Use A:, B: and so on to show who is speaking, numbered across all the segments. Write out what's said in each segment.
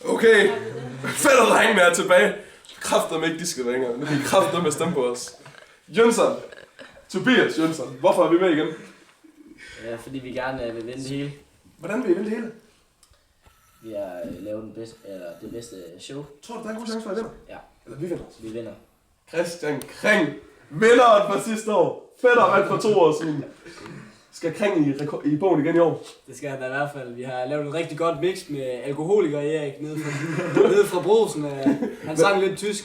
A: Okay, fætter drengene er tilbage. Kræfterne ikke, de skal længere. Nu kan I kræfter med at stemme på os. Jønsson. Tobias Jønsson. Hvorfor er vi med igen?
B: Ja, fordi vi gerne vil vinde det hele.
A: Hvordan vil I vinde det hele?
B: Vi har lavet det bedste show.
A: Tror du, der er en god chance for, at I vinder?
B: Ja.
A: Eller vi vinder?
B: Vi vinder.
A: Christian Kring. Vinderen fra sidste år. Fætter valgt for 2 år siden. Skal Kring i bogen igen i år?
C: Det skal han da i hvert fald. Vi har lavet et rigtig godt mix med alkoholiker Erik nede fra Brosen. Han sang lidt tysk.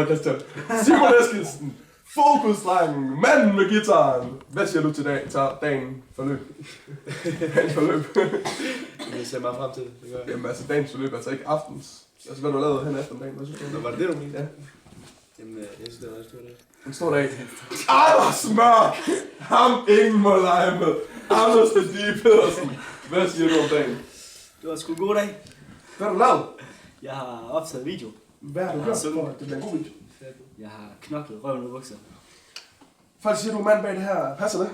A: Christian. Simon Eskildsen. Fokusdrengen. Manden med guitaren. Hvad siger du til dagen forløb? Dagens forløb.
D: Jeg ser meget frem til det.
A: Jamen altså dagens forløb, altså ikke aftens. Altså hvad du har lavet hen efter dagen. Hvad synes du?
D: Var det det, du mente?
A: Ja.
D: Jamen, jeg synes, det var en stor dag.
A: En stor dag. Anders Mørk! Ham ingen må lege med. Anders Stig Pedersen. Hvad siger du om dagen?
C: Det var sgu en god dag.
A: Hvad har du lavet?
C: Jeg har optaget video.
A: Hvad har du gjort for, at det bliver en god video?
C: Jeg har knoklet røven ud bukser.
A: Folk siger, du er mand bag det her. Passer det?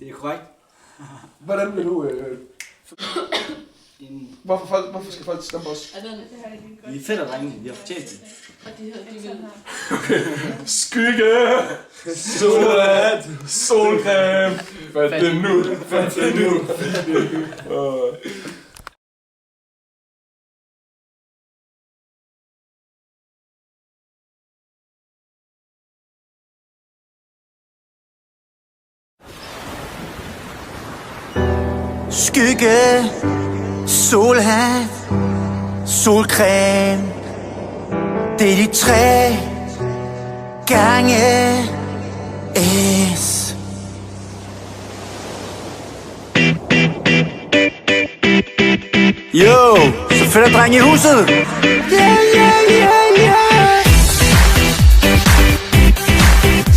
C: Det er korrekt.
A: Hvordan vil du... Hvorfor skal folk stemme på os?
C: Vi er fedt og drenge. Vi har fortjent det.
A: Okay. Skygge! Solat! Solcreme! Fat det nu! Fat det nu!
E: Skygge, solhat, solcreme. Det er de 3 gange S. Jo, så fedt dreng i huset.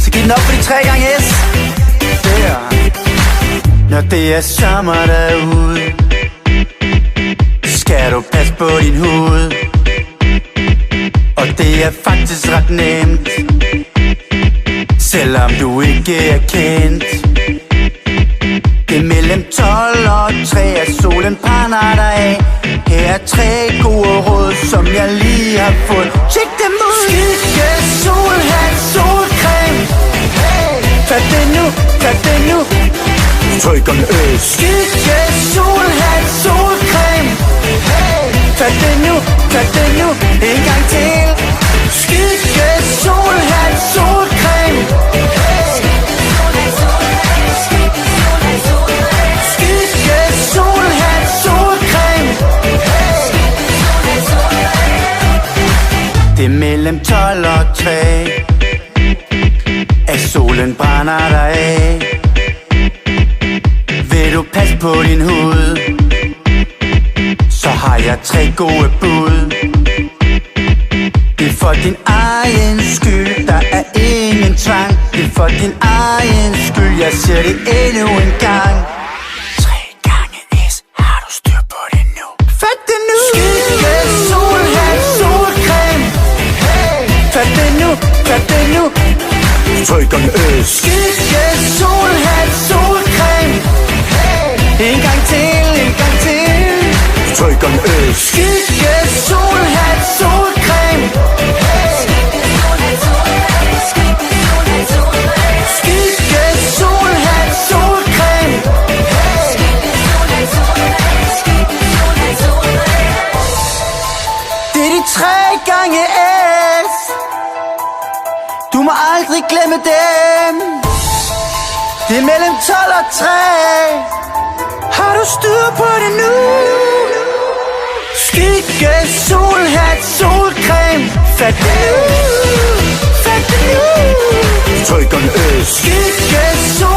E: Så giv den op for de 3 gange S. Der. Når det er sommer derude, skal du passe på din hud. Og det er faktisk ret nemt, selvom du ikke er kendt. Det er mellem 12 og 3, at solen brænder dig af. Her er 3 gode råd, som jeg lige har fået. Tjek dem ud! Skygge, solhat, solcreme. Fat det nu, fat det nu. Trykkerne skygge, solhat, solcreme. Fat det nu, fat det nu. En gang til. Skygge, solhat, solcreme. Skygge, solhat, solcreme. Det er mellem 12 og 3, at solen brænder dig af. Vil du passe på din hud, så har jeg 3 gode bud. Det er for din egen skyld, der er ingen tvang. Det er for din egen skyld, jeg siger det endnu en gang. 3 gange S, har du styr på det nu? Fat det nu! Skygge, solhat, solcreme. Fat det nu, fat det nu. Trykkerne skygge, solhat, solcreme. En gang til, en gang til. Trykkerne skygge, solhat, solcreme. Skygge, solhat, solcreme. Det er de 3 gange S. Du må aldrig glemme dem. Det er mellem 12 og 3. Har du styr på det nu? Skygge, solhat, solcreme. Fat det nu, fat det nu. Trykkerne skygge, solhat.